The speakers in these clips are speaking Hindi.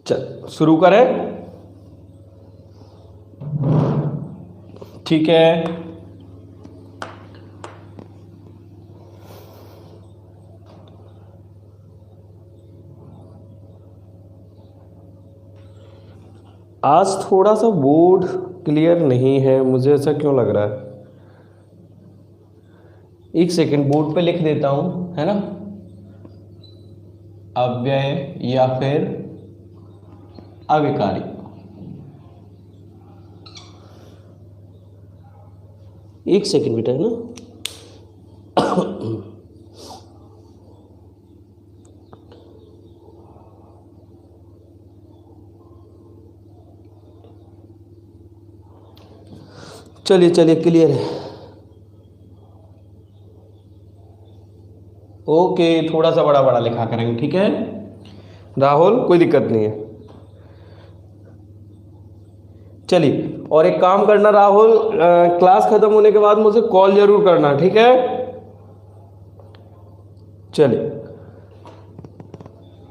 चल शुरू करें। ठीक है, आज थोड़ा सा बोर्ड क्लियर नहीं है, मुझे ऐसा क्यों लग रहा है। एक सेकंड बोर्ड पे लिख देता हूं, है ना। अव्यय या फिर अविकारी। एक सेकंड बेटा, है ना। चलिए चलिए क्लियर है। ओके, थोड़ा सा बड़ा बड़ा लिखा करेंगे, ठीक है राहुल, कोई दिक्कत नहीं है। चलिए, और एक काम करना राहुल, क्लास खत्म होने के बाद मुझे कॉल जरूर करना, ठीक है। चलिए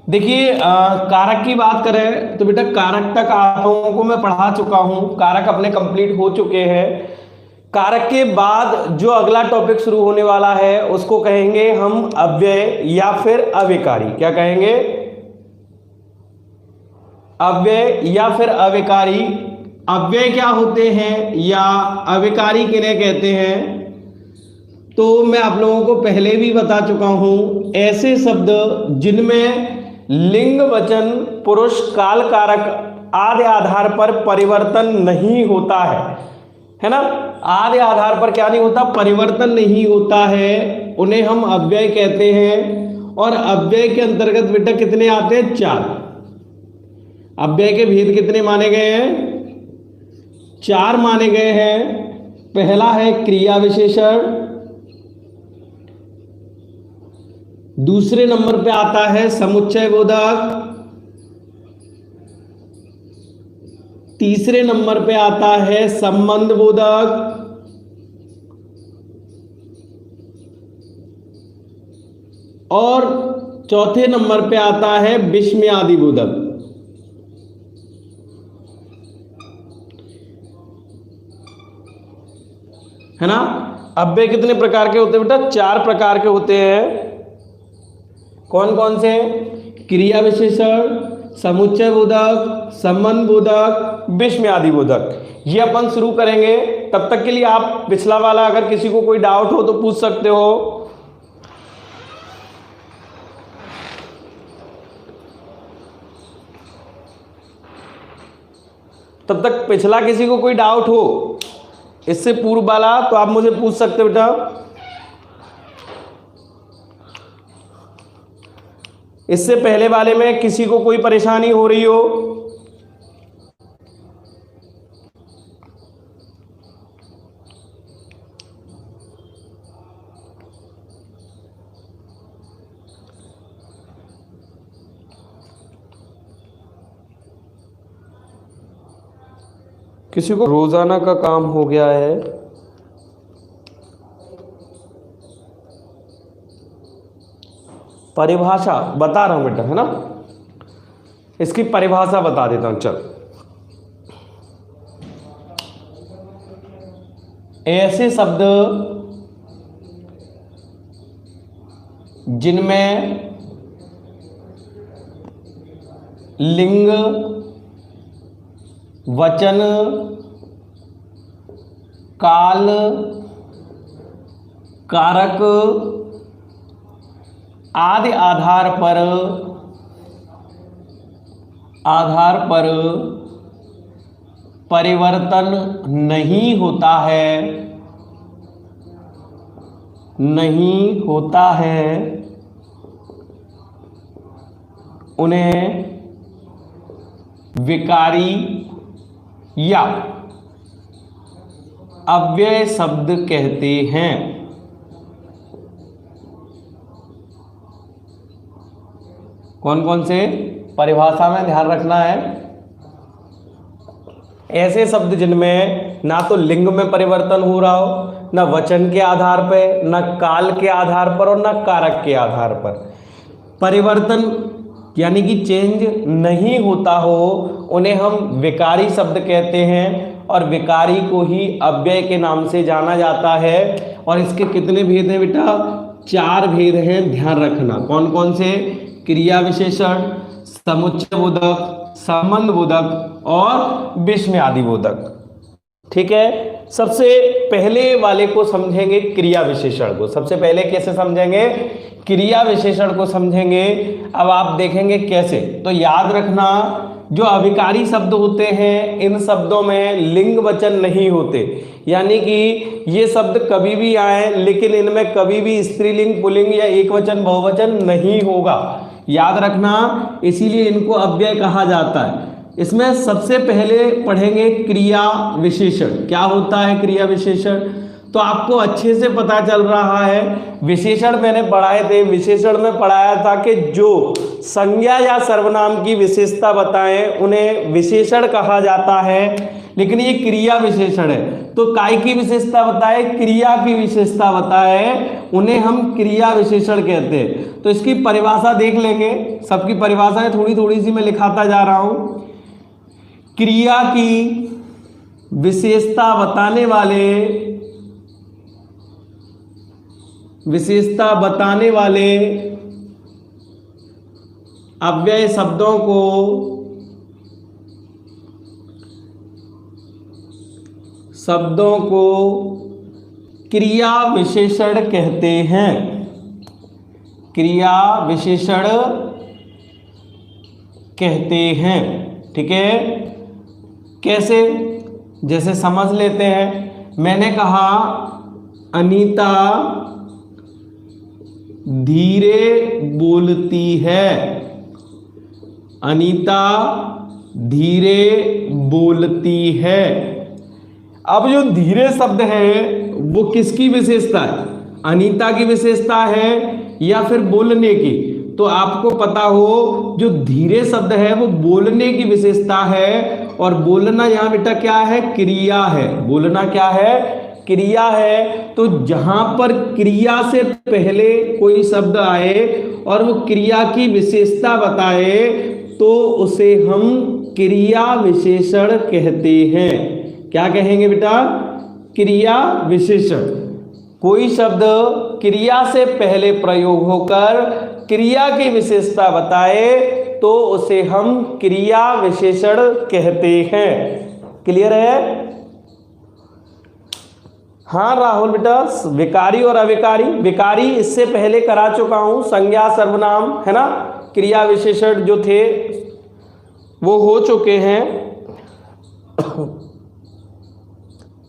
देखिए, कारक की बात करें तो बेटा कारक तक आप लोगों को मैं पढ़ा चुका हूं, कारक अपने कंप्लीट हो चुके हैं। कारक के बाद जो अगला टॉपिक शुरू होने वाला है उसको कहेंगे हम अव्यय या फिर अविकारी। क्या कहेंगे? अव्यय या फिर अविकारी। अव्यय क्या होते हैं या अविकारी किन्हें कहते हैं, तो मैं आप लोगों को पहले भी बता चुका हूं। ऐसे शब्द जिनमें लिंग, वचन, पुरुष, काल, कारक आदि आधार पर परिवर्तन नहीं होता है ना। आदि आधार पर क्या नहीं होता? परिवर्तन नहीं होता है, उन्हें हम अव्यय कहते हैं। और अव्यय के अंतर्गत बेटा कितने आते हैं? 4। अव्यय के भेद कितने माने गए हैं? 4 माने गए हैं। पहला है क्रिया विशेषण, दूसरे नंबर पे आता है समुच्चय बोधक, तीसरे नंबर पे आता है संबंध बोधक, और चौथे नंबर पे आता है विस्मयादि बोधक, है ना। अव्यय कितने प्रकार के होते हैं बेटा? 4 प्रकार के होते हैं। कौन कौन से? क्रिया विशेषण, समुच्चय बोधक, संबंध बोधक, विस्मयादि बोधक। ये अपन शुरू करेंगे। तब तक के लिए आप पिछला वाला अगर किसी को कोई डाउट हो तो पूछ सकते हो। तब तक पिछला किसी को कोई डाउट हो इससे पूर्व वाला तो आप मुझे पूछ सकते हो बेटा। इससे पहले वाले में किसी को कोई परेशानी हो रही हो? किसी को रोजाना का काम हो गया है? परिभाषा बता रहा हूं बेटा, है ना। इसकी परिभाषा बता देता हूं। चल, ऐसे शब्द जिनमें लिंग, वचन, काल, कारक आदि आधार पर परिवर्तन नहीं होता है, उन्हें विकारी या अव्यय शब्द कहते हैं। कौन कौन से? परिभाषा में ध्यान रखना है। ऐसे शब्द जिनमें ना तो लिंग में परिवर्तन हो रहा हो, ना वचन के आधार पर, ना काल के आधार पर और ना कारक के आधार पर। परिवर्तन यानी कि चेंज नहीं होता हो, उन्हें हम विकारी शब्द कहते हैं और विकारी को ही अव्यय के नाम से जाना जाता है। और इसके कितने भेद हैं बेटा? 4 भेद हैं, ध्यान रखना। कौन कौन से? क्रिया विशेषण, समुच्चय बोधक, संबंध बोधक और विस्मयादि बोधक। ठीक है, सबसे पहले वाले को समझेंगे क्रिया विशेषण को। सबसे पहले कैसे समझेंगे? क्रिया विशेषण को समझेंगे। अब आप देखेंगे कैसे, तो याद रखना जो अविकारी शब्द होते हैं इन शब्दों में लिंग वचन नहीं होते, यानी कि ये शब्द कभी भी आए लेकिन इनमें कभी भी स्त्रीलिंग, पुल्लिंग या एक वचन बहुवचन नहीं होगा, याद रखना, इसीलिए इनको अव्यय कहा जाता है। इसमें सबसे पहले पढ़ेंगे क्रिया विशेषण। क्या होता है क्रिया विशेषण? तो आपको अच्छे से पता चल रहा है, विशेषण मैंने पढ़ाए थे, विशेषण में पढ़ाया था कि जो संज्ञा या सर्वनाम की विशेषता बताएं उन्हें विशेषण कहा जाता है। लेकिन ये क्रिया विशेषण है, तो काय की विशेषता बताए? क्रिया की विशेषता बताए, उन्हें हम क्रिया विशेषण कहते हैं। तो इसकी परिभाषा देख लेंगे, सबकी परिभाषाएं थोड़ी थोड़ी सी मैं लिखाता जा रहा हूं। क्रिया की विशेषता बताने वाले अव्यय शब्दों को क्रिया विशेषण कहते हैं। क्रिया विशेषण कहते हैं। ठीक है, कैसे? जैसे समझ लेते हैं। मैंने कहा अनीता धीरे बोलती है। अनीता धीरे बोलती है। अब जो धीरे शब्द है वो किसकी विशेषता है? अनीता की विशेषता है या फिर बोलने की? तो आपको पता हो जो धीरे शब्द है वो बोलने की विशेषता है, और बोलना यहां बेटा क्या है? क्रिया है। बोलना क्या है? क्रिया है। तो जहां पर क्रिया से पहले कोई शब्द आए और वो क्रिया की विशेषता बताए तो उसे हम क्रिया विशेषण कहते हैं। क्या कहेंगे बेटा? क्रिया विशेषण। कोई शब्द क्रिया से पहले प्रयोग होकर क्रिया की विशेषता बताए तो उसे हम क्रिया विशेषण कहते हैं। क्लियर है? हाँ राहुल बेटा, विकारी और अविकारी। विकारी इससे पहले करा चुका हूं, संज्ञा सर्वनाम है ना, क्रिया विशेषण जो थे वो हो चुके हैं।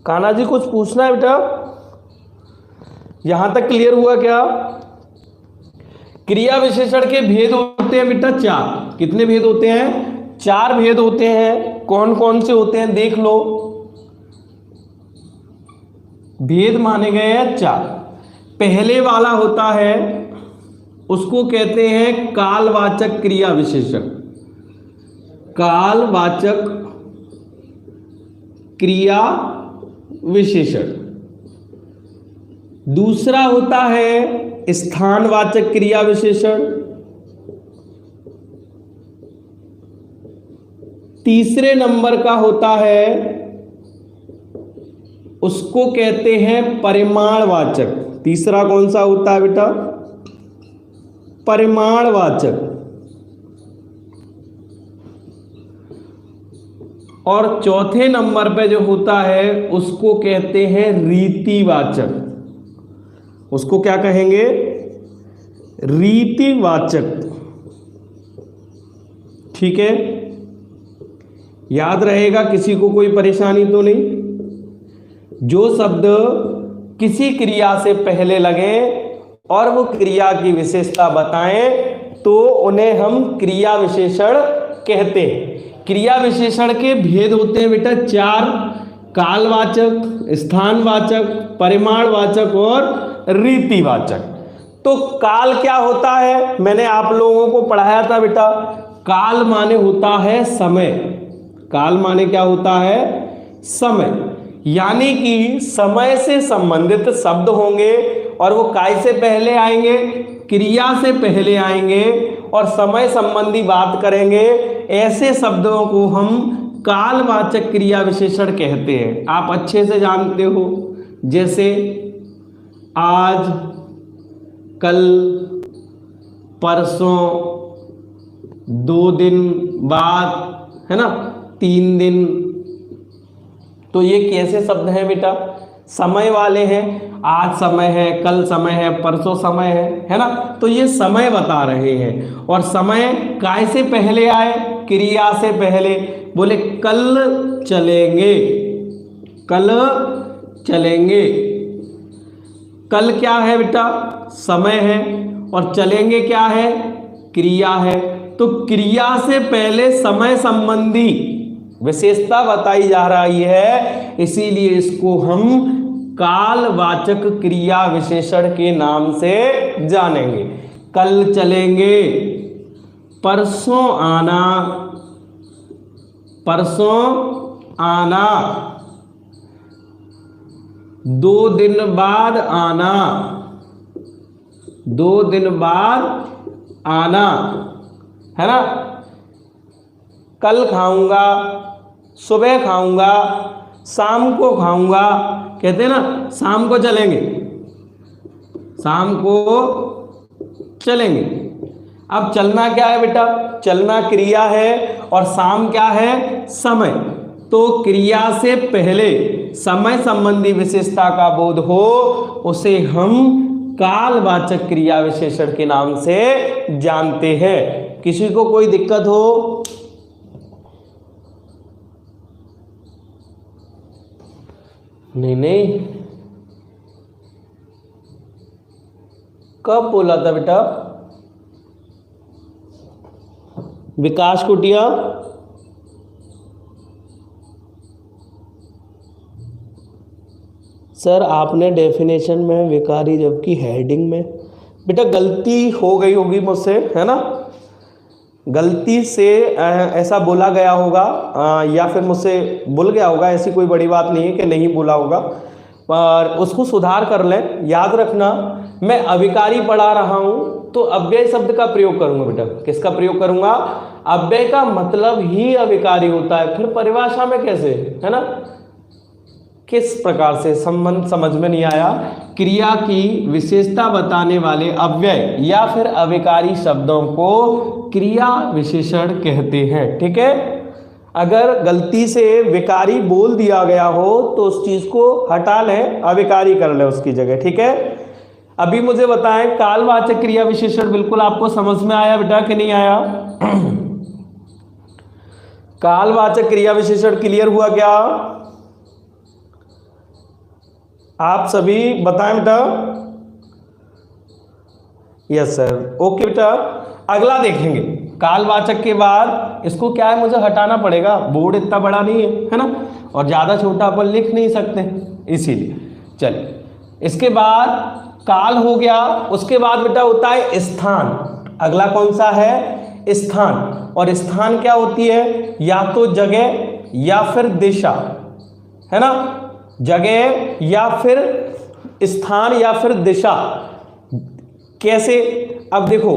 कान्हा जी कुछ पूछना है बेटा? यहां तक क्लियर हुआ क्या? क्रिया विशेषण के भेद होते हैं बेटा 4। कितने भेद होते हैं? 4 भेद होते हैं। कौन कौन से होते हैं देख लो। भेद माने गए हैं 4। पहले वाला होता है उसको कहते हैं कालवाचक क्रिया विशेषण। कालवाचक क्रिया विशेषण। दूसरा होता है स्थानवाचक क्रिया विशेषण। तीसरे नंबर का होता है उसको कहते हैं परिमाणवाचक। तीसरा कौन सा होता है बेटा? परिमाणवाचक। और चौथे नंबर पे जो होता है उसको कहते हैं रीतिवाचक। उसको क्या कहेंगे? रीतिवाचक। ठीक है, याद रहेगा, किसी को कोई परेशानी तो नहीं? जो शब्द किसी क्रिया से पहले लगे और वो क्रिया की विशेषता बताएं तो उन्हें हम क्रिया विशेषण कहते हैं। क्रिया विशेषण के भेद होते हैं बेटा 4। कालवाचक, स्थानवाचक, परिमाणवाचक और रीतिवाचक। तो काल क्या होता है? मैंने आप लोगों को पढ़ाया था बेटा, काल माने होता है समय। काल माने क्या होता है? समय। यानी कि समय से संबंधित शब्द होंगे और वो काय से पहले आएंगे? क्रिया से पहले आएंगे, और समय संबंधी बात करेंगे, ऐसे शब्दों को हम कालवाचक क्रिया विशेषण कहते हैं। आप अच्छे से जानते हो, जैसे आज, कल, परसों, 2 दिन बाद, है ना, 3 दिन। तो ये कैसे शब्द हैं बेटा? समय वाले हैं। आज समय है, कल समय है, परसों समय है ना। तो ये समय बता रहे हैं। और समय काय से पहले आए? क्रिया से पहले। बोले कल चलेंगे, कल चलेंगे। कल क्या है बेटा? समय है। और चलेंगे क्या है? क्रिया है। तो क्रिया से पहले समय संबंधी विशेषता बताई जा रही है, इसीलिए इसको हम कालवाचक क्रिया विशेषण के नाम से जानेंगे। कल चलेंगे, परसों आना, परसों आना, 2 दिन बाद आना, 2 दिन बाद आना, है ना। कल खाऊंगा, सुबह खाऊंगा, शाम को खाऊंगा, कहते हैं ना, शाम को चलेंगे, शाम को चलेंगे। अब चलना क्या है बेटा? चलना क्रिया है और शाम क्या है? समय। तो क्रिया से पहले समय संबंधी विशेषता का बोध हो, उसे हम कालवाचक क्रिया विशेषण के नाम से जानते हैं। किसी को कोई दिक्कत हो? नहीं, कब बोला था बेटा? विकास कुटिया, सर आपने डेफिनेशन में विकारी जबकि हेडिंग में, बेटा गलती हो गई होगी मुझसे, है ना, गलती से ऐसा बोला गया होगा, या फिर मुझसे भूल गया होगा। ऐसी कोई बड़ी बात नहीं है कि नहीं बोला होगा, पर उसको सुधार कर लें। याद रखना, मैं अविकारी पढ़ा रहा हूं तो अव्यय शब्द का प्रयोग करूंगा बेटा। किसका प्रयोग करूंगा? अव्यय का मतलब ही अविकारी होता है। फिर परिभाषा में कैसे, है ना, किस प्रकार से संबंध समझ में नहीं आया। क्रिया की विशेषता बताने वाले अव्यय या फिर अविकारी शब्दों को क्रिया विशेषण कहते हैं। ठीक है, अगर गलती से विकारी बोल दिया गया हो तो उस चीज को हटा लें, अविकारी कर लें उसकी जगह। ठीक है, अभी मुझे बताएं, कालवाचक क्रिया विशेषण बिल्कुल आपको समझ में आया बेटा कि नहीं आया? कालवाचक क्रिया विशेषण क्लियर हुआ क्या? आप सभी बताएं बेटा। यस सर, ओके बेटा। अगला देखेंगे, कालवाचक के बाद इसको क्या है, मुझे हटाना पड़ेगा, बोर्ड इतना बड़ा नहीं है ना, और ज्यादा छोटा अपन लिख नहीं सकते, इसीलिए। चलिए, इसके बाद काल हो गया, उसके बाद बेटा होता है स्थान। अगला कौन सा है? स्थान। और स्थान क्या होती है? या तो जगह या फिर दिशा, है ना, जगह या फिर स्थान या फिर दिशा। कैसे? अब देखो,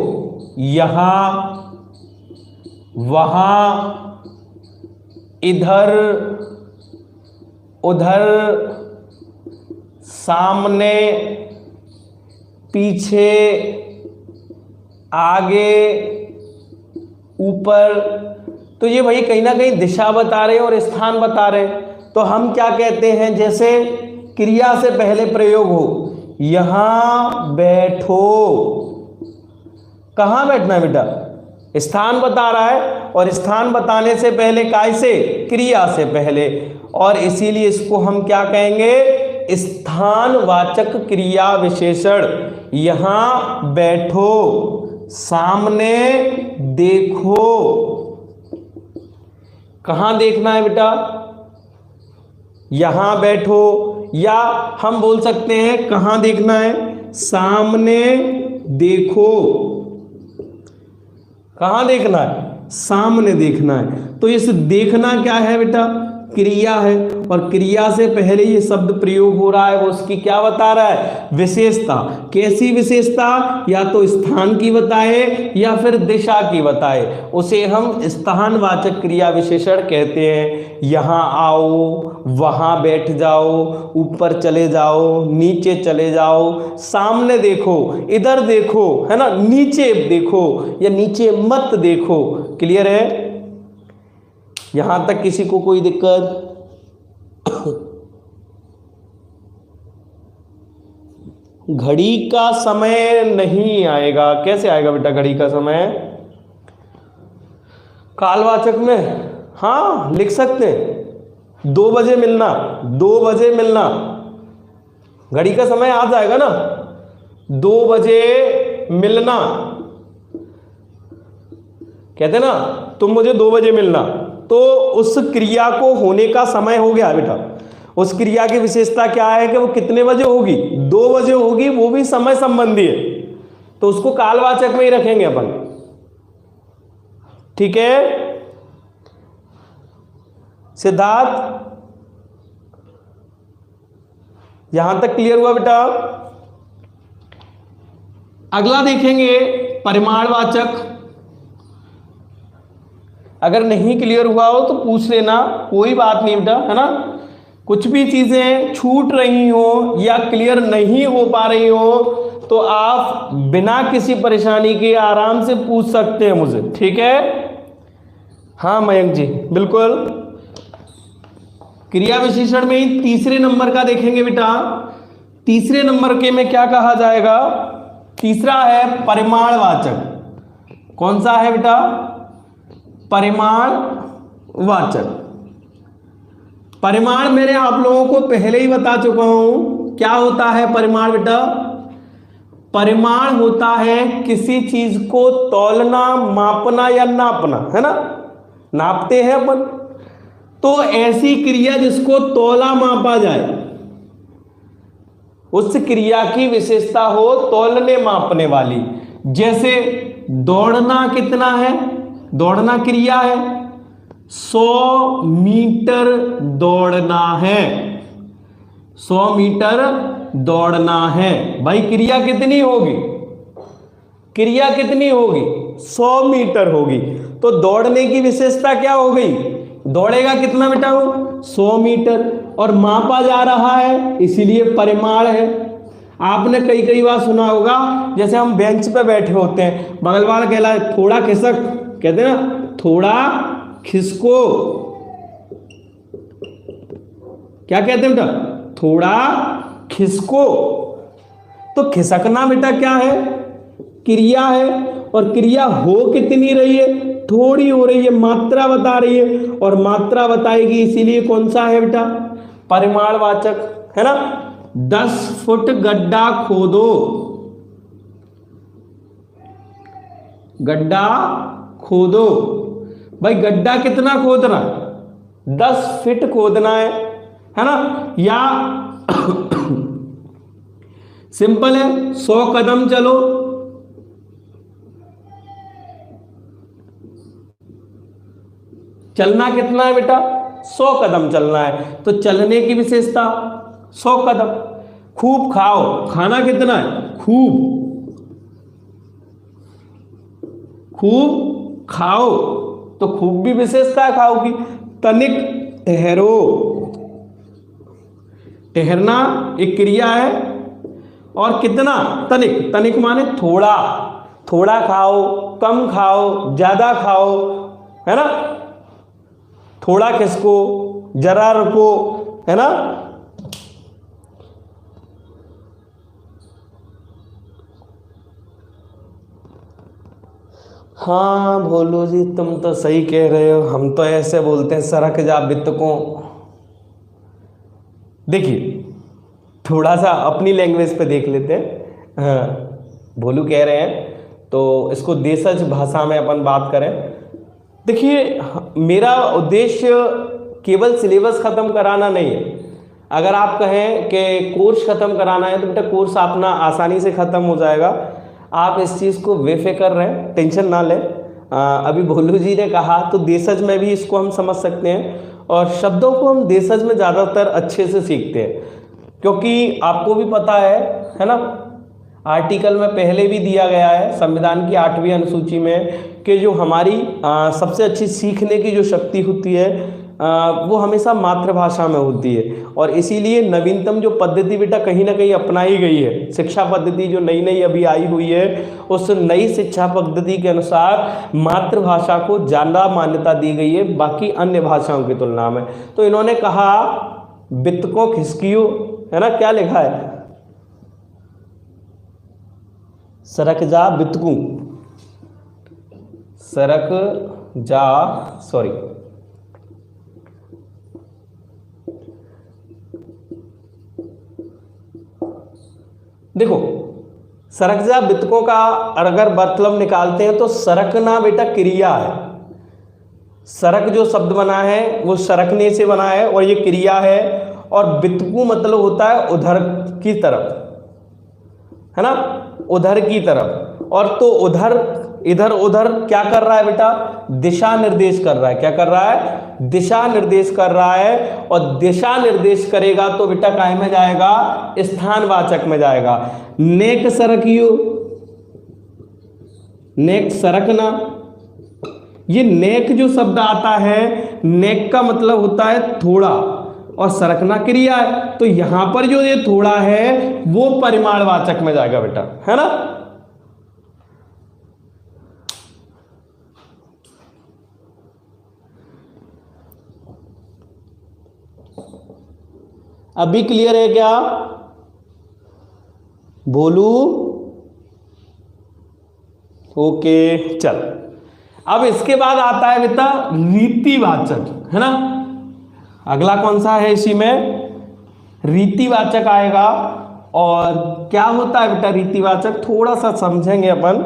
यहां, वहां, इधर, उधर, सामने, पीछे, आगे, ऊपर। तो ये भाई कहीं ना कहीं दिशा बता रहे हैं और स्थान बता रहे हैं। तो हम क्या कहते हैं, जैसे क्रिया से पहले प्रयोग हो, यहां बैठो। कहां बैठना है बेटा? स्थान बता रहा है, और स्थान बताने से पहले काय से? क्रिया से पहले, और इसीलिए इसको हम क्या कहेंगे? स्थानवाचक क्रिया विशेषण। यहां बैठो, सामने देखो। कहां देखना है बेटा? यहां बैठो, या हम बोल सकते हैं कहां देखना है? सामने देखो। कहां देखना है? सामने देखना है। तो इस देखना क्या है बेटा? क्रिया है, और क्रिया से पहले ये शब्द प्रयोग हो रहा है, वो उसकी क्या बता रहा है, विशेषता। कैसी विशेषता, या तो स्थान की बताए या फिर दिशा की बताए, उसे हम स्थानवाचक क्रिया विशेषण कहते हैं। यहाँ आओ, वहां बैठ जाओ, ऊपर चले जाओ, नीचे चले जाओ, सामने देखो, इधर देखो, है ना, नीचे देखो या नीचे मत देखो। क्लियर है? यहां तक किसी को कोई दिक्कत? घड़ी का समय नहीं आएगा, कैसे आएगा बेटा घड़ी का समय? कालवाचक में हाँ लिख सकते हैं, 2 बजे मिलना, 2 बजे मिलना, घड़ी का समय आ जाएगा ना, 2 बजे मिलना, कहते ना तुम मुझे 2 बजे मिलना, तो उस क्रिया को होने का समय हो गया बेटा। उस क्रिया की विशेषता क्या है कि वो कितने बजे होगी, 2 बजे होगी, वो भी समय संबंधी है, तो उसको कालवाचक में ही रखेंगे अपन। ठीक है सिद्धार्थ, यहां तक क्लियर हुआ बेटा? अगला देखेंगे परिमाणवाचक। अगर नहीं क्लियर हुआ हो तो पूछ लेना, कोई बात नहीं बेटा, है ना। कुछ भी चीजें छूट रही हो या क्लियर नहीं हो पा रही हो तो आप बिना किसी परेशानी के आराम से पूछ सकते हैं मुझे, ठीक है? हाँ मयंक जी बिल्कुल। क्रिया विशेषण में ही तीसरे नंबर का देखेंगे बेटा। तीसरे नंबर के में क्या कहा जाएगा? तीसरा है परिमाणवाचक। कौन सा है बेटा? परिमाणवाचक। परिमाण मैंने आप लोगों को पहले ही बता चुका हूं, क्या होता है परिमाण बेटा? परिमाण होता है किसी चीज को तौलना, मापना या नापना, है ना, नापते हैं अपन, तो ऐसी क्रिया जिसको तौला मापा जाए, उस क्रिया की विशेषता हो तौलने मापने वाली। जैसे दौड़ना कितना है? दौड़ना क्रिया है, 100 मीटर दौड़ना है, 100 मीटर दौड़ना है। भाई क्रिया कितनी होगी? क्रिया कितनी होगी? 100 मीटर होगी। तो दौड़ने की विशेषता क्या हो गई? दौड़ेगा कितना बेटा वो? 100 मीटर, और मापा जा रहा है इसीलिए परिमाण है। आपने कई कई बार सुना होगा, जैसे हम बेंच पे बैठे होते हैं, बगल वाला कहला थोड़ा खिसक, कहते हैं ना थोड़ा खिसको, क्या कहते हैं बेटा? थोड़ा खिसको। तो खिसकना बेटा क्या है? क्रिया है, और क्रिया हो कितनी रही है? थोड़ी हो रही है, मात्रा बता रही है, और मात्रा बताएगी इसीलिए कौन सा है बेटा? परिमाणवाचक, है ना। 10 फुट गड्ढा खोदो, गड्ढा खोदो। भाई गड्ढा कितना खोदना? 10 फीट खोदना है ना। या सिंपल है, 100 कदम चलो, चलना कितना है बेटा? 100 कदम चलना है, तो चलने की विशेषता 100 कदम। खूब खाओ, खाना कितना है? खूब, खूब खाओ, तो खूब भी विशेषता है खाओ की। तनिक ठहरो, ठहरना एक क्रिया है, और कितना? तनिक, तनिक माने थोड़ा, थोड़ा खाओ, कम खाओ, ज्यादा खाओ, है ना। थोड़ा खिसको, जरा रुको, है ना। हाँ भोलू जी तुम तो सही कह रहे हो, हम तो ऐसे बोलते हैं सरक जा बित्तकों। देखिए थोड़ा सा अपनी लैंग्वेज पे देख लेते हैं। हाँ भोलू कह रहे हैं तो इसको देशज भाषा में अपन बात करें। देखिए मेरा उद्देश्य केवल सिलेबस ख़त्म कराना नहीं है। अगर आप कहें कि कोर्स ख़त्म कराना है तो बेटा कोर्स अपना आसानी से ख़त्म हो जाएगा। आप इस चीज़ को बेफिक्र रहें, टेंशन ना लें। अभी भोलू जी ने कहा तो देशज में भी इसको हम समझ सकते हैं। और शब्दों को हम देशज में ज़्यादातर अच्छे से सीखते हैं, क्योंकि आपको भी पता है ना, आर्टिकल में पहले भी दिया गया है संविधान की 8वीं अनुसूची में कि जो हमारी सबसे अच्छी सीखने की जो शक्ति होती है वो हमेशा मातृभाषा में होती है। और इसीलिए नवीनतम जो पद्धति बेटा कहीं ना कहीं अपनाई गई है, शिक्षा पद्धति जो नई नई अभी आई हुई है, उस नई शिक्षा पद्धति के अनुसार मातृभाषा को ज़्यादा मान्यता दी गई है बाकी अन्य भाषाओं की तुलना में। तो इन्होंने कहा बितको खिसकियो, है ना, क्या लिखा है, सरक जा बितकू, सरक जा, सॉरी, देखो सरक जा बितकों का अगर मतलब निकालते हैं तो सरकना बेटा क्रिया है, सरक जो शब्द बना है वो सरकने से बना है और ये क्रिया है, और बितकू मतलब होता है उधर की तरफ, है ना, उधर की तरफ। और तो उधर, इधर उधर क्या कर रहा है बेटा, दिशा निर्देश कर रहा है, क्या कर रहा है, दिशा निर्देश कर रहा है। और दिशा निर्देश करेगा तो बेटा काय में जाएगा, स्थानवाचक में जाएगा। नेक सरकियो, नेक सरकना, ये नेक जो शब्द आता है, नेक का मतलब होता है थोड़ा और सरकना क्रिया है, तो यहां पर जो ये थोड़ा है वो परिमाणवाचक में जाएगा बेटा, है ना। अभी क्लियर है क्या, बोलू, ओके। चल अब इसके बाद आता है बेटा रीतिवाचक, है ना, अगला कौन सा है इसी में, रीतिवाचक आएगा। और क्या होता है बेटा रीतिवाचक, थोड़ा सा समझेंगे अपन।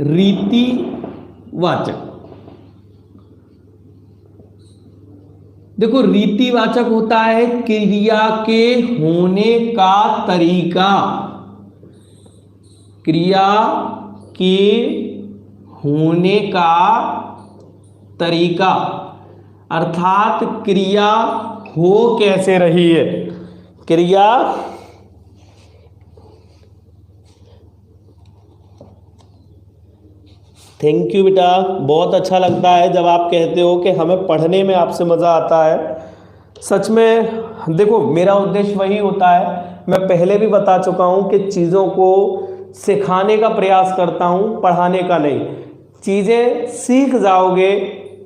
रीतिवाचक, देखो रीतिवाचक होता है क्रिया के होने का तरीका, क्रिया के होने का तरीका, अर्थात क्रिया हो कैसे रही है, क्रिया थैंक यू बेटा, बहुत अच्छा लगता है जब आप कहते हो कि हमें पढ़ने में आपसे मज़ा आता है। सच में देखो मेरा उद्देश्य वही होता है, मैं पहले भी बता चुका हूँ कि चीज़ों को सिखाने का प्रयास करता हूँ, पढ़ाने का नहीं। चीज़ें सीख जाओगे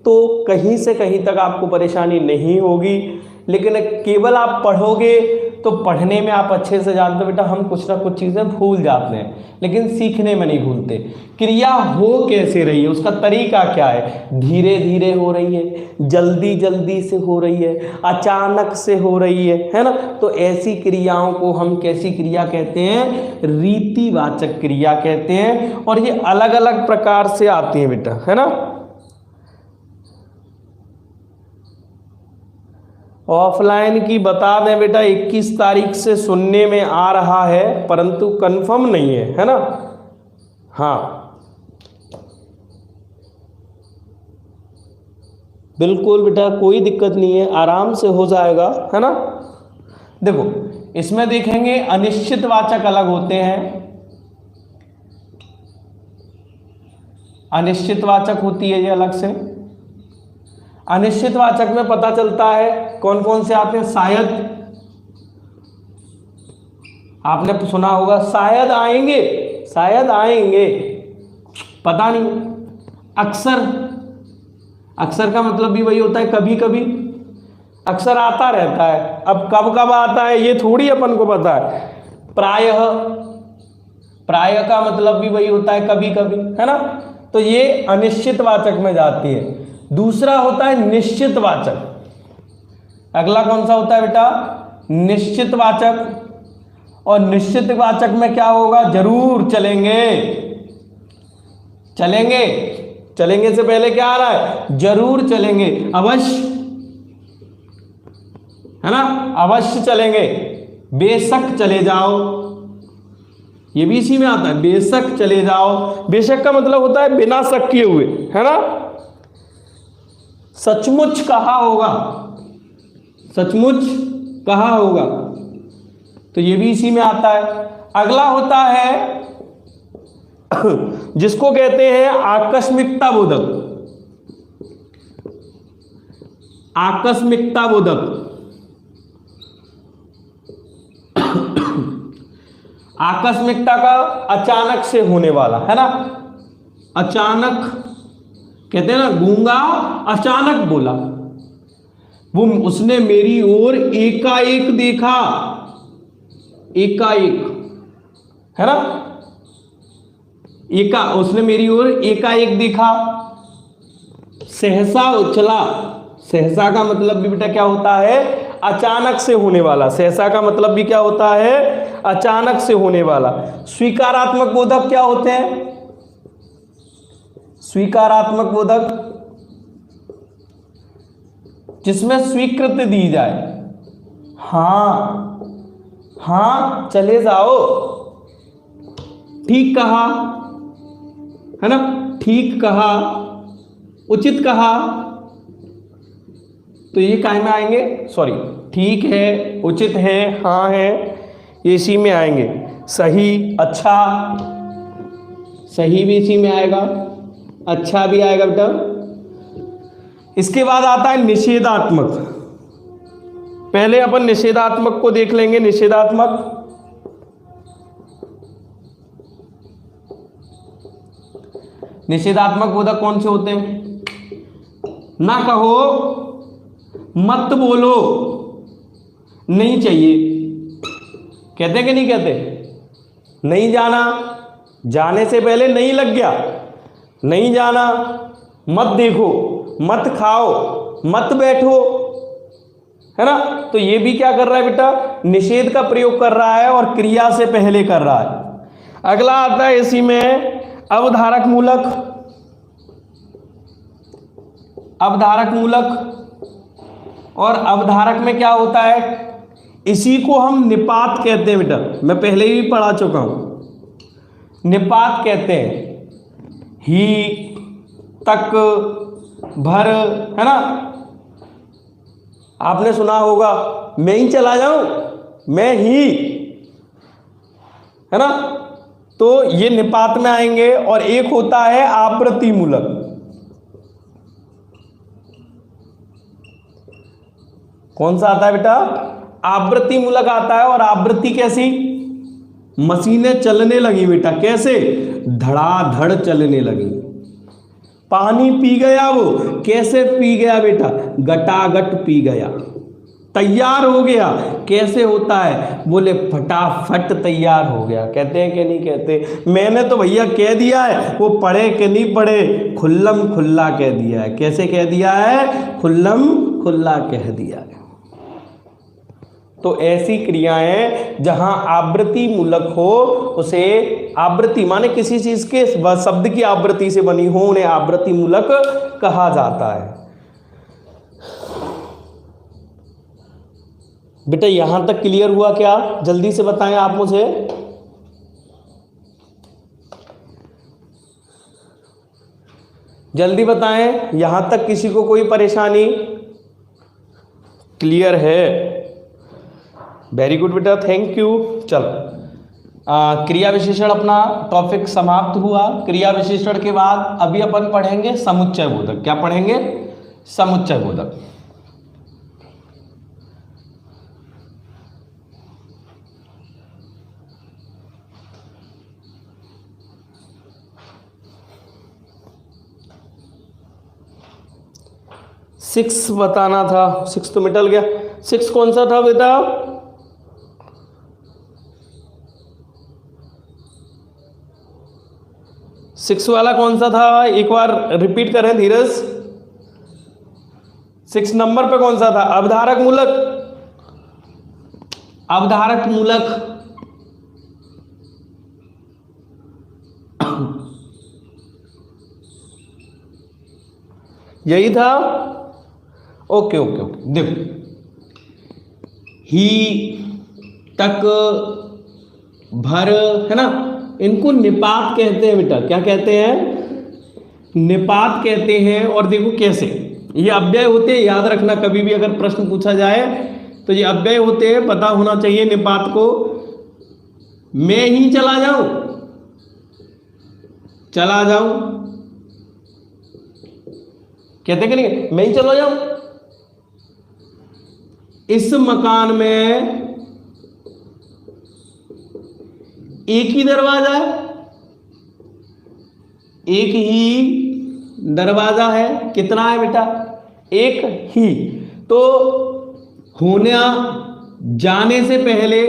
तो कहीं से कहीं तक आपको परेशानी नहीं होगी, लेकिन केवल आप पढ़ोगे तो पढ़ने में आप अच्छे से जानते हो बेटा, हम कुछ ना कुछ चीज़ें भूल जाते हैं लेकिन सीखने में नहीं भूलते। क्रिया हो कैसे रही है, उसका तरीका क्या है, धीरे धीरे हो रही है, जल्दी जल्दी से हो रही है, अचानक से हो रही है ना। तो ऐसी क्रियाओं को हम कैसी क्रिया कहते हैं, रीतिवाचक क्रिया कहते हैं। और ये अलग अलग प्रकार से आती हैं बेटा, है ना। ऑफलाइन की बता दें बेटा 21 तारीख से सुनने में आ रहा है, परंतु कंफर्म नहीं है ना। हाँ बिल्कुल बेटा, कोई दिक्कत नहीं है, आराम से हो जाएगा, है ना। देखो इसमें देखेंगे अनिश्चितवाचक अलग होते हैं, अनिश्चितवाचक होती है ये अलग से। अनिश्चितवाचक में पता चलता है कौन कौन से आते हैं, शायद आपने सुना होगा, शायद आएंगे, शायद आएंगे, पता नहीं। अक्सर, अक्सर का मतलब भी वही होता है कभी कभी, अक्सर आता रहता है। अब कब कब आता है ये थोड़ी अपन को पता है। प्रायः, प्रायः का मतलब भी वही होता है कभी कभी, है ना। तो ये अनिश्चितवाचक में जाती है। दूसरा होता है निश्चितवाचक। अगला कौन सा होता है बेटा, निश्चितवाचक। और निश्चितवाचक में क्या होगा, जरूर चलेंगे, चलेंगे, चलेंगे से पहले क्या आ रहा है, जरूर चलेंगे, अवश्य, है ना, अवश्य चलेंगे, बेशक चले जाओ, ये भी इसी में आता है। बेशक चले जाओ, बेशक का मतलब होता है बिना शक किए हुए, है ना। सचमुच कहा होगा, सचमुच कहा होगा, तो ये भी इसी में आता है। अगला होता है जिसको कहते हैं आकस्मिकता बोधक। आकस्मिकता बोधक, आकस्मिकता का अचानक से होने वाला, है ना। अचानक कहते हैं ना, गूंगा अचानक बोला, वो उसने मेरी ओर एकाएक देखा, एकाएक, है ना। उसने मेरी ओर एकाएक देखा। सहसा उछला, सहसा का मतलब भी बेटा क्या होता है, अचानक से होने वाला। सहसा का मतलब भी क्या होता है, अचानक से होने वाला। स्वीकारात्मक बोधक क्या होते हैं, स्वीकारात्मक बोधक जिसमें स्वीकृति दी जाए। हां हां चले जाओ, ठीक कहा, है ना, ठीक कहा, उचित कहा, तो ये काहे में आएंगे, सॉरी, ठीक है, उचित है, हाँ है, ये इसी में आएंगे। सही, अच्छा, सही भी इसी में आएगा, अच्छा भी आएगा बेटा। इसके बाद आता है निषेधात्मक। पहले अपन निषेधात्मक को देख लेंगे। निषेधात्मक, निषेधात्मक बोधक कौन से होते हैं, ना कहो, मत बोलो, नहीं चाहिए, कहते कि नहीं कहते, नहीं जाना, जाने से पहले नहीं लग गया, नहीं जाना, मत देखो, मत खाओ, मत बैठो, है ना। तो ये भी क्या कर रहा है बेटा, निषेध का प्रयोग कर रहा है और क्रिया से पहले कर रहा है। अगला आता है इसी में अवधारक मूलक। अवधारक मूलक, और अवधारक में क्या होता है, इसी को हम निपात कहते हैं बेटा, मैं पहले ही पढ़ा चुका हूं। निपात कहते हैं, ही, तक, भर, है ना। आपने सुना होगा, मैं ही चला जाऊं, मैं ही, है ना। तो ये निपात में आएंगे। और एक होता है आवृत्ति मूलक। कौन सा आता है बेटा, आवृत्ति मूलक आता है। और आवृत्ति कैसी, मशीनें चलने लगी बेटा, कैसे, धड़ाधड़ चलने लगी। पानी पी गया, वो कैसे पी गया बेटा, गटागट पी गया। तैयार हो गया, कैसे होता है, बोले फटाफट तैयार हो गया। कहते हैं कि नहीं कहते, मैंने तो भैया कह दिया है, वो पढ़े कि नहीं पढ़े, खुल्लम खुल्ला कह दिया है। कैसे कह दिया है, खुल्लम खुल्ला कह दिया है। तो ऐसी क्रियाएं जहां आवृत्ति मूलक हो, उसे आवृत्ति माने किसी चीज के शब्द की आवृत्ति से बनी हो, उन्हें आवृत्ति मूलक कहा जाता है। बेटा यहां तक क्लियर हुआ क्या, जल्दी से बताएं आप मुझे। जल्दी बताएं, यहां तक किसी को कोई परेशानी, क्लियर है, वेरी गुड बेटा, थैंक यू। चलो, क्रिया विशेषण अपना टॉपिक समाप्त हुआ। क्रिया विशेषण के बाद अभी अपन पढ़ेंगे समुच्चय बोधक। क्या पढ़ेंगे, समुच्चय बोधक। सिक्स बताना था, सिक्स तो मिटल गया। सिक्स कौन सा था बेटा, सिक्स वाला कौन सा था, एक बार रिपीट करें धीरज। सिक्स नंबर पे कौन सा था, अवधारक मूलक। अवधारक मूलक यही था। ओके ओके ओके, देखो, ही, तक, भर, है ना, इनको निपात कहते हैं बेटा। क्या कहते हैं? निपात कहते हैं। और देखो कैसे ये अव्यय होते हैं, याद रखना कभी भी अगर प्रश्न पूछा जाए तो ये अव्यय होते हैं, पता होना चाहिए निपात को। मैं ही चला जाऊं, चला जाऊं, कहते कि नहीं, मैं ही चला जाऊं। इस मकान में एक ही दरवाजा है, एक ही दरवाजा है। कितना है बेटा? एक ही। तो होना जाने से पहले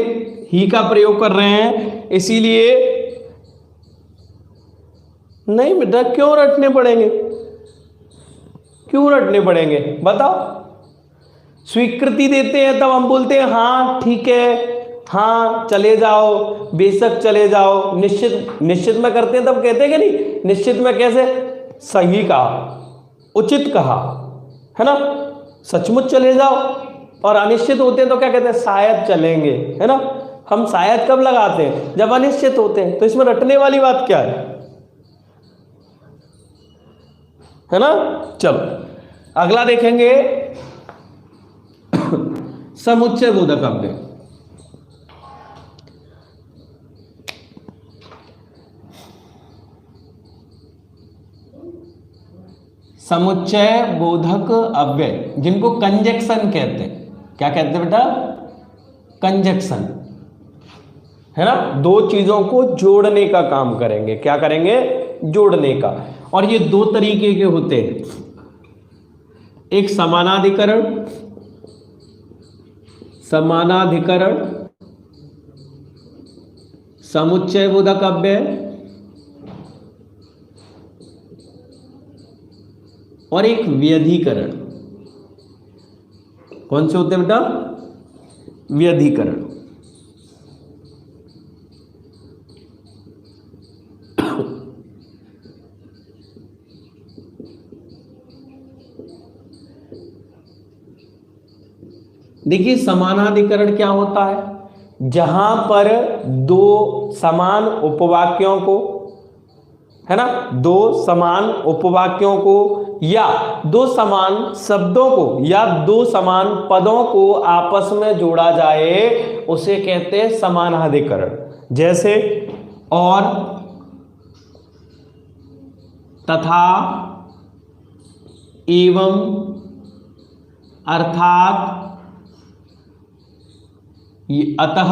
ही का प्रयोग कर रहे हैं, इसीलिए नहीं बेटा, क्यों रटने पड़ेंगे? क्यों रटने पड़ेंगे बताओ? स्वीकृति देते हैं तब हम बोलते हैं हाँ ठीक है, हाँ चले जाओ, बेशक चले जाओ। निश्चित में करते हैं तब कहते हैं कि नहीं? निश्चित में कैसे? सही कहा, उचित कहा, है ना, सचमुच चले जाओ। और अनिश्चित होते हैं तो क्या कहते हैं? शायद चलेंगे, है ना। हम शायद कब लगाते हैं? जब अनिश्चित होते हैं। तो इसमें रटने वाली बात क्या है ना। चलो अगला देखेंगे, समुच्चय बोधक अव्यय। समुच्चय बोधक अव्यय जिनको कंजक्शन कहते हैं। क्या कहते हैं बेटा? कंजक्शन, है ना। दो चीजों को जोड़ने का काम करेंगे। क्या करेंगे? जोड़ने का। और ये दो तरीके के होते हैं, एक समानाधिकरण, समानाधिकरण समुच्चय बोधक अव्यय, और एक व्यधिकरण। कौन से होते हैं बेटा? व्यधिकरण। देखिए समानाधिकरण क्या होता है? जहां पर दो समान उपवाक्यों को, है ना, दो समान उपवाक्यों को या दो समान शब्दों को या दो समान पदों को आपस में जोड़ा जाए, उसे कहते हैं समानाधिकरण। जैसे और, तथा, एवं, अर्थात, अतः,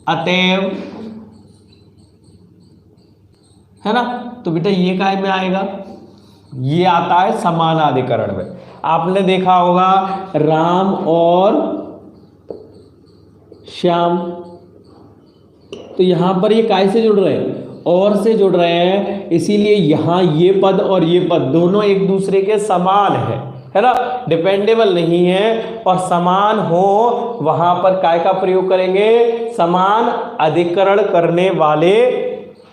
अतएव, है ना। तो बेटा ये काय में आएगा? ये आता है समानाधिकरण में। आपने देखा होगा राम और श्याम, तो यहां पर ये काय से जुड़ रहे हैं? और से जुड़ रहे हैं, इसीलिए यहां ये पद और ये पद दोनों एक दूसरे के समान है ना, डिपेंडेबल नहीं है। और समान हो वहां पर काय का प्रयोग करेंगे? समान अधिकरण करने वाले,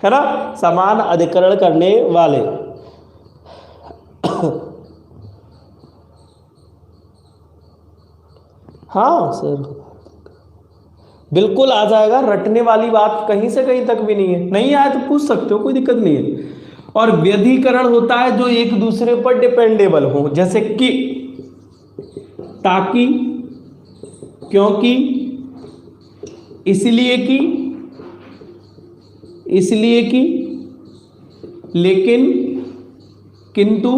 है ना, समान अधिकरण करने वाले। हाँ सर बिल्कुल आ जाएगा, रटने वाली बात कहीं से कहीं तक भी नहीं है। नहीं आया तो पूछ सकते हो, कोई दिक्कत नहीं है। और व्यधिकरण होता है जो एक दूसरे पर डिपेंडेबल हो, जैसे कि, ताकि, क्योंकि, इसलिए कि, इसलिए कि, लेकिन, किंतु,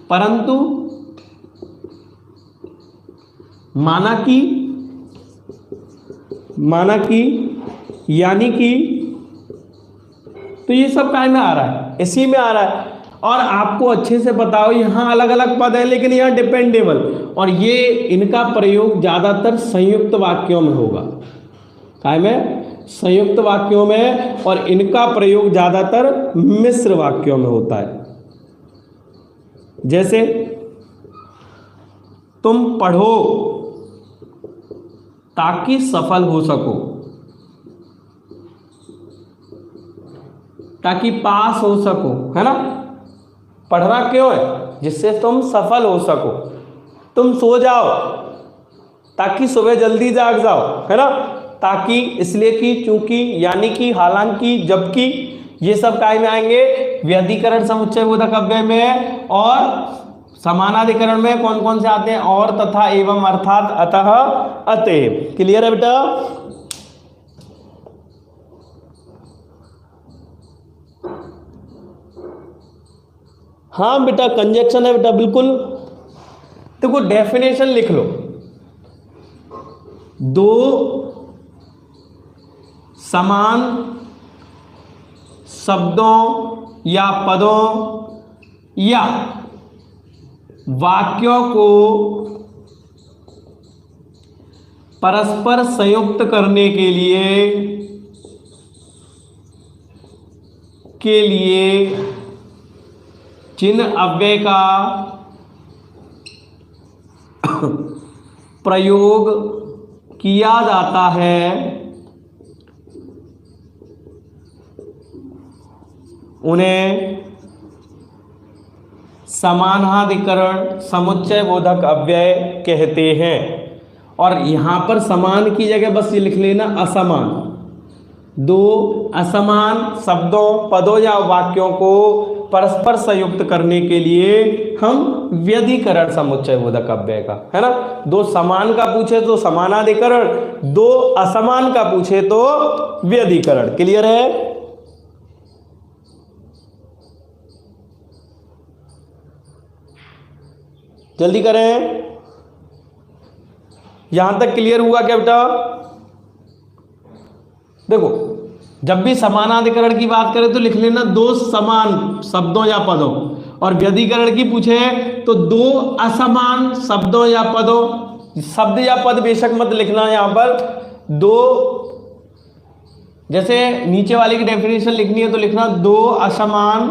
परंतु, माना कि, यानी कि। तो ये सब काय में आ रहा है? इसी में आ रहा है। और आपको अच्छे से पता हो यहां अलग अलग पद है लेकिन यहां डिपेंडेबल, और ये इनका प्रयोग ज्यादातर संयुक्त वाक्यों में होगा। काय में? संयुक्त वाक्यों में। और इनका प्रयोग ज्यादातर मिश्र वाक्यों में होता है। जैसे तुम पढ़ो ताकि सफल हो सको, ताकि पास हो सको, है ना। पढ़ना क्यों है? जिससे तुम सफल हो सको। तुम सो जाओ ताकि सुबह जल्दी जाग जाओ, है ना। ताकि, इसलिए कि, चूंकि, यानी कि, हालांकि, जबकि, ये सब काय में आएंगे, व्यधिकरण समुच्चय बोधक अव्यय में। और समानाधिकरण में कौन कौन से आते हैं, और, तथा, एवं, अर्थात, अतः, अतएव। क्लियर है बेटा? हाँ बेटा, कंजक्शन है बेटा, बिल्कुल। देखो डेफिनेशन लिख लो, दो समान शब्दों या पदों या वाक्यों को परस्पर संयुक्त करने के लिए जिन अव्यय का प्रयोग किया जाता है उन्हें समानाधिकरण समुच्चय बोधक अव्यय कहते हैं। और यहां पर समान की जगह बस ये लिख लेना असमान। दो असमान शब्दों, पदों या वाक्यों को परस्पर संयुक्त करने के लिए हम व्यधिकरण समुच्चय बोधक अव्यय का, है ना, दो समान का पूछे तो समानाधिकरण, दो असमान का पूछे तो व्यधिकरण। क्लियर है? जल्दी करें। यहां तक क्लियर हुआ क्या बेटा? देखो जब भी समानाधिकरण की बात करें तो लिख लेना दो समान शब्दों या पदों, और व्यधिकरण की पूछे तो दो असमान शब्दों या पदों, शब्द या पद बेशक मत लिखना यहां पर, दो, जैसे नीचे वाले की डेफिनेशन लिखनी है तो लिखना दो असमान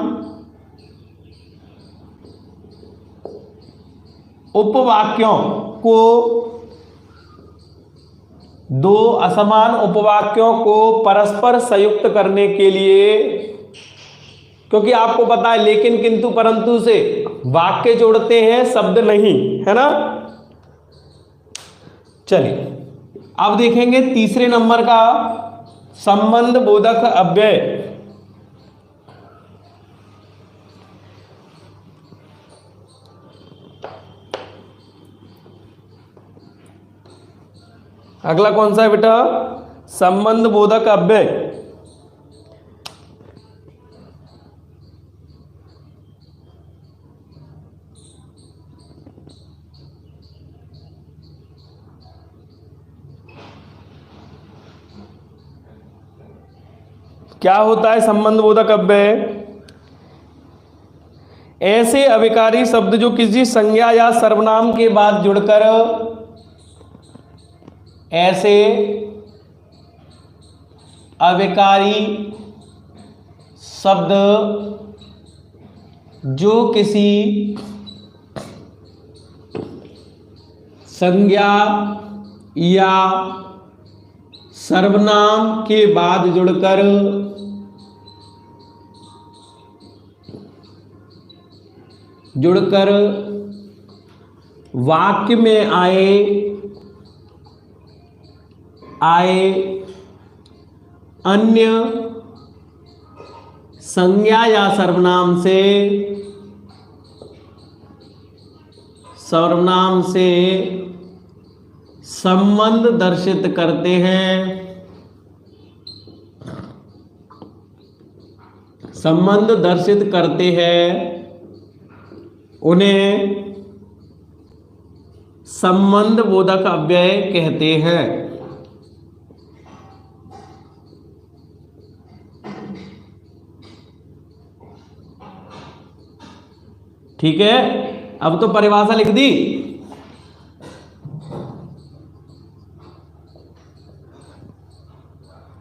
उपवाक्यों को, दो असमान उपवाक्यों को परस्पर संयुक्त करने के लिए, क्योंकि आपको पता है लेकिन, किंतु, परंतु से वाक्य जोड़ते हैं, शब्द नहीं, है ना। चलिए अब देखेंगे तीसरे नंबर का संबंध बोधक अव्यय। अगला कौन सा है बेटा? संबंध बोधक अव्यय। क्या होता है संबंध बोधक अव्यय? ऐसे अविकारी शब्द जो किसी संज्ञा या सर्वनाम के बाद जुड़कर, ऐसे अविकारी शब्द जो किसी संज्ञा या सर्वनाम के बाद जुड़कर वाक्य में आए अन्य संज्ञा या सर्वनाम से संबंध दर्शित करते हैं, संबंध दर्शित करते हैं, उन्हें संबंध बोधक अव्यय कहते हैं। ठीक है, अब तो परिभाषा लिख दी।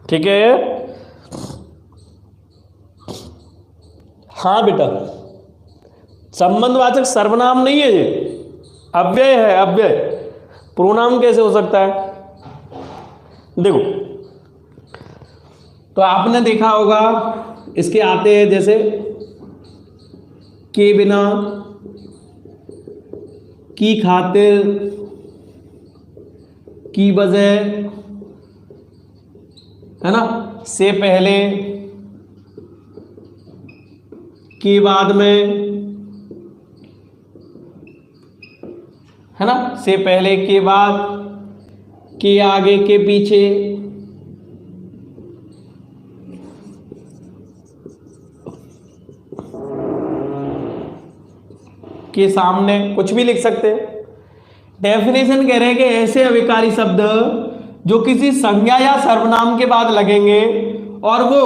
ठीक है, हाँ बेटा, संबंधवाचक सर्वनाम नहीं है ये, अव्यय है, अव्यय। प्रोनाउन कैसे हो सकता है? देखो तो आपने देखा होगा इसके आते हैं जैसे के बिना, की खातिर, की वजह, है ना, से पहले के बाद में, है ना, से पहले के बाद, के आगे के पीछे, के सामने, कुछ भी लिख सकते हैं। डेफिनेशन कह रहे हैं कि ऐसे अविकारी शब्द जो किसी संज्ञा या सर्वनाम के बाद लगेंगे और वो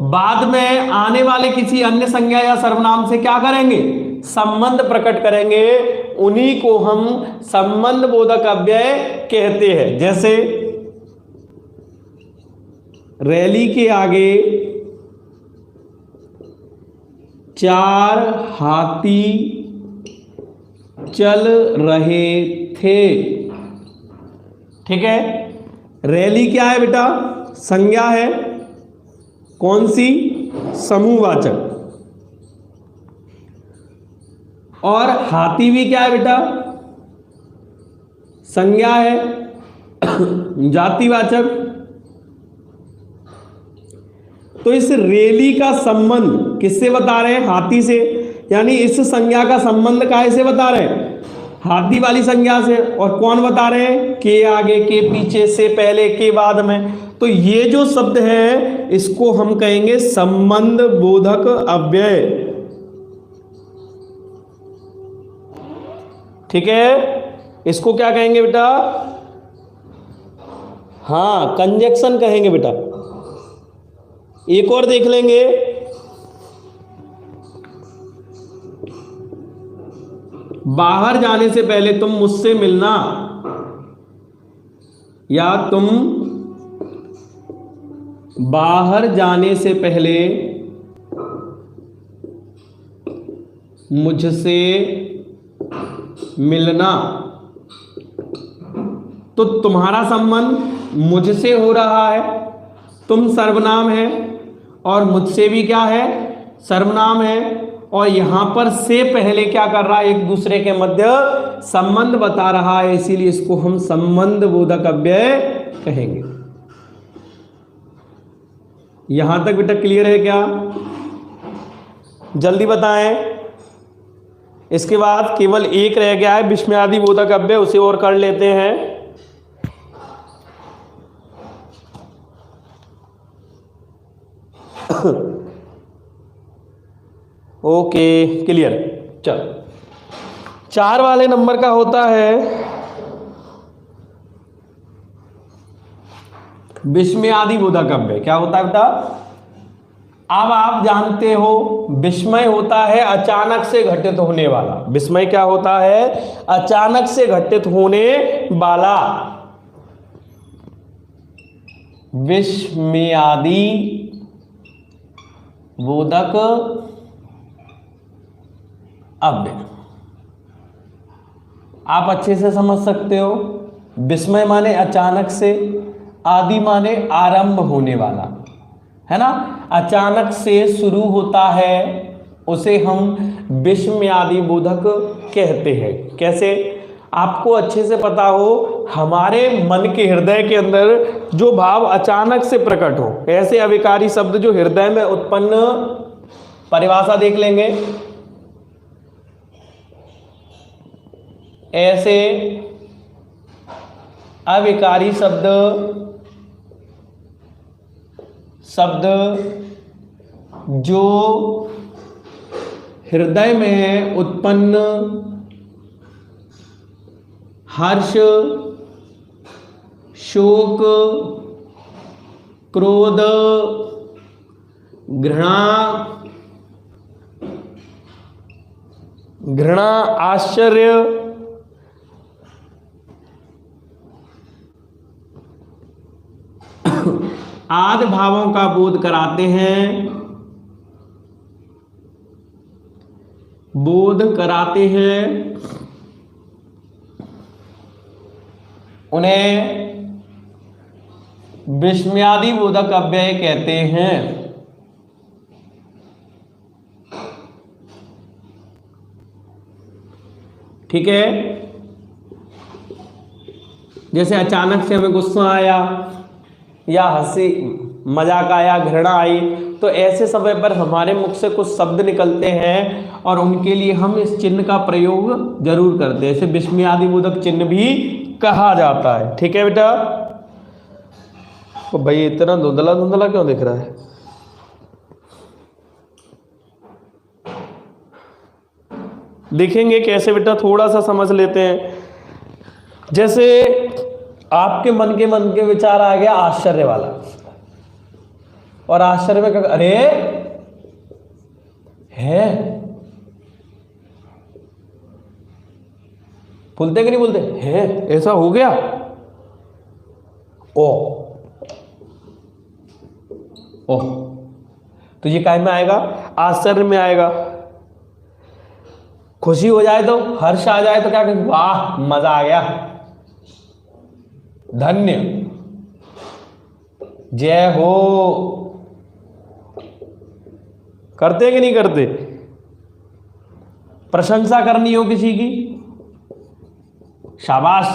बाद में आने वाले किसी अन्य संज्ञा या सर्वनाम से क्या करेंगे, संबंध प्रकट करेंगे, उन्हीं को हम संबंध बोधक अव्यय कहते हैं। जैसे रैली के आगे 4 हाथी चल रहे थे। ठीक है, रैली क्या है बेटा, संज्ञा है, कौन सी, समूहवाचक। और हाथी भी क्या है बेटा, संज्ञा है, जातिवाचक। तो इस रैली का संबंध किससे बता रहे हैं, हाथी से, यानी इस संज्ञा का संबंध काहे से बता रहे हैं, हाथी वाली संज्ञा से। और कौन बता रहे हैं, के आगे, के पीछे, से पहले, के बाद में। तो ये जो शब्द है इसको हम कहेंगे संबंध बोधक अव्यय। ठीक है, इसको क्या कहेंगे बेटा, हाँ, कंजक्शन कहेंगे बेटा। एक और देख लेंगे, बाहर जाने से पहले तुम मुझसे मिलना, या तुम बाहर जाने से पहले मुझसे मिलना। तो तुम्हारा संबंध मुझसे हो रहा है, तुम सर्वनाम है, और मुझसे भी क्या है, सर्वनाम है। और यहां पर से पहले क्या कर रहा है, एक दूसरे के मध्य संबंध बता रहा है, इसीलिए इसको हम संबंध बोधक अव्यय कहेंगे। यहां तक बेटा क्लियर है क्या, जल्दी बताएं। इसके बाद केवल एक रह गया है विस्मयादि बोधक अव्यय, उसे और कर लेते हैं। Okay, clear. चलो, 4 वाले नंबर का होता है विस्मयादि बोधक अव्यय। क्या होता है बेटा, अब आप जानते हो विस्मय होता है अचानक से घटित होने वाला। विस्मय क्या होता है, अचानक से घटित होने वाला। विस्मयादि बोधक अव्यय आप अच्छे से समझ सकते हो। विस्मय माने अचानक से, आदि माने आरंभ होने वाला, है ना, अचानक से शुरू होता है, उसे हम विस्मयादि बोधक कहते हैं। कैसे, आपको अच्छे से पता हो, हमारे मन के हृदय के अंदर जो भाव अचानक से प्रकट हो, ऐसे अविकारी शब्द जो हृदय में उत्पन्न, परिभाषा देख लेंगे, ऐसे अविकारी शब्द जो हृदय में उत्पन्न हर्ष, शोक, क्रोध, घृणा, आश्चर्य, आदि भावों का बोध कराते हैं, उन्हें विस्मयादि बोधक अव्यय कहते हैं। ठीक है, जैसे अचानक से हमें गुस्सा आया, या हंसी, मजाक आया, घृणा आई, तो ऐसे समय पर हमारे मुख से कुछ शब्द निकलते हैं और उनके लिए हम इस चिन्ह का प्रयोग जरूर करते हैं। इसे विस्मयादिबोधक चिन्ह भी कहा जाता है। ठीक है बेटा। तो भाई इतना धुंधला धुंधला क्यों दिख रहा है? देखेंगे कैसे बेटा, थोड़ा सा समझ लेते हैं। जैसे आपके मन के विचार आ गया आश्चर्य वाला, और आश्चर्य में अरे है, बोलते कि नहीं बोलते है, ऐसा हो गया। ओ तो ये काय में आएगा? आश्चर्य में आएगा। खुशी हो जाए तो, हर्ष आ जाए तो क्या कहें? वाह, मजा आ गया, धन्य, जय हो। करते कि नहीं करते? प्रशंसा करनी हो किसी की, शाबाश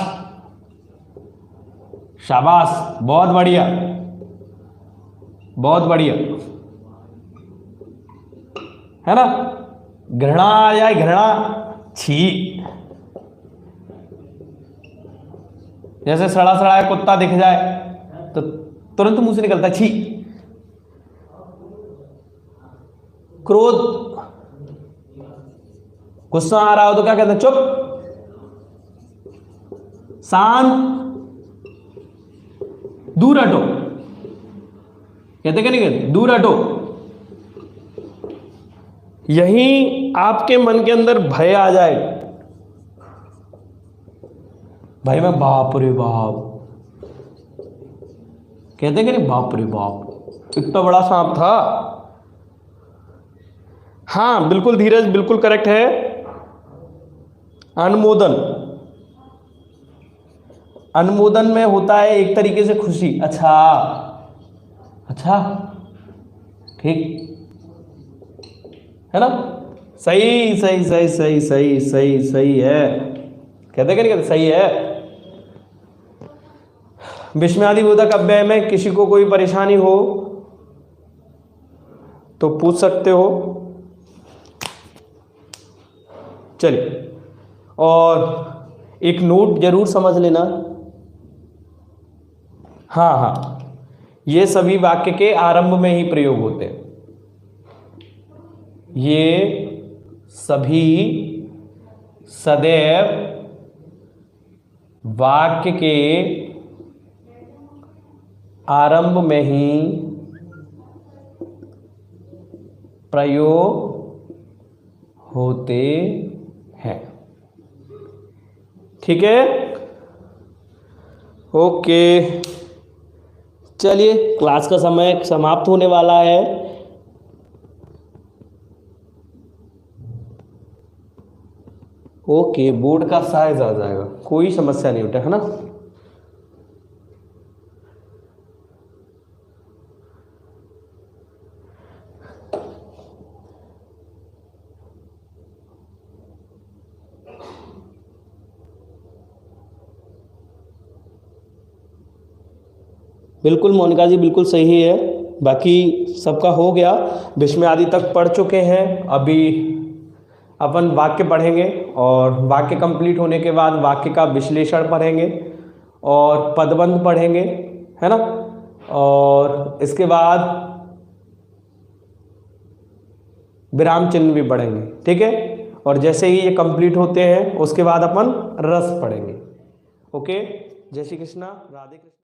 शाबाश, बहुत बढ़िया बहुत बढ़िया, है ना। घृणा आ जाए, घृणा, छी, जैसे सड़ा सड़ा कुत्ता दिख जाए तो तुरंत मुंह से निकलता है छी। क्रोध, गुस्सा आ रहा हो तो क्या कहते हैं? चुप, शांत, दूर हटो, कहते क्या नहीं कहते? दूर हटो। यही आपके मन के अंदर भय आ जाए, भाई मैं बाप रे बाप, कहते कि नहीं? बाप रे बाप, इतना बड़ा सांप था। हाँ बिल्कुल धीरज, बिल्कुल करेक्ट है। अनुमोदन, अनुमोदन में होता है एक तरीके से खुशी, अच्छा अच्छा, ठीक है ना। सही सही सही सही सही सही सही है, कहते कि नहीं कहते? सही है। विस्मयादिबोधक अव्यय में किसी को कोई परेशानी हो तो पूछ सकते हो। चलिए, और एक नोट जरूर समझ लेना। हाँ हाँ, ये सभी वाक्य के आरंभ में ही प्रयोग होते हैं। ये सभी सदैव वाक्य के आरंभ में ही प्रयोग होते हैं। ठीक है, ओके। चलिए, क्लास का समय समाप्त होने वाला है। ओके, बोर्ड का साइज आ जाएगा, कोई समस्या नहीं उठे, है ना। बिल्कुल मोनिका जी, बिल्कुल सही है। बाकी सबका हो गया, विस्मयादि तक पढ़ चुके हैं। अभी अपन वाक्य पढ़ेंगे और वाक्य कंप्लीट होने के बाद वाक्य का विश्लेषण पढ़ेंगे और पदबंध पढ़ेंगे, है ना। और इसके बाद विराम चिन्ह भी पढ़ेंगे, ठीक है। और जैसे ही ये कंप्लीट होते हैं उसके बाद अपन रस पढ़ेंगे। ओके, जय श्री कृष्णा, राधे कृष्ण।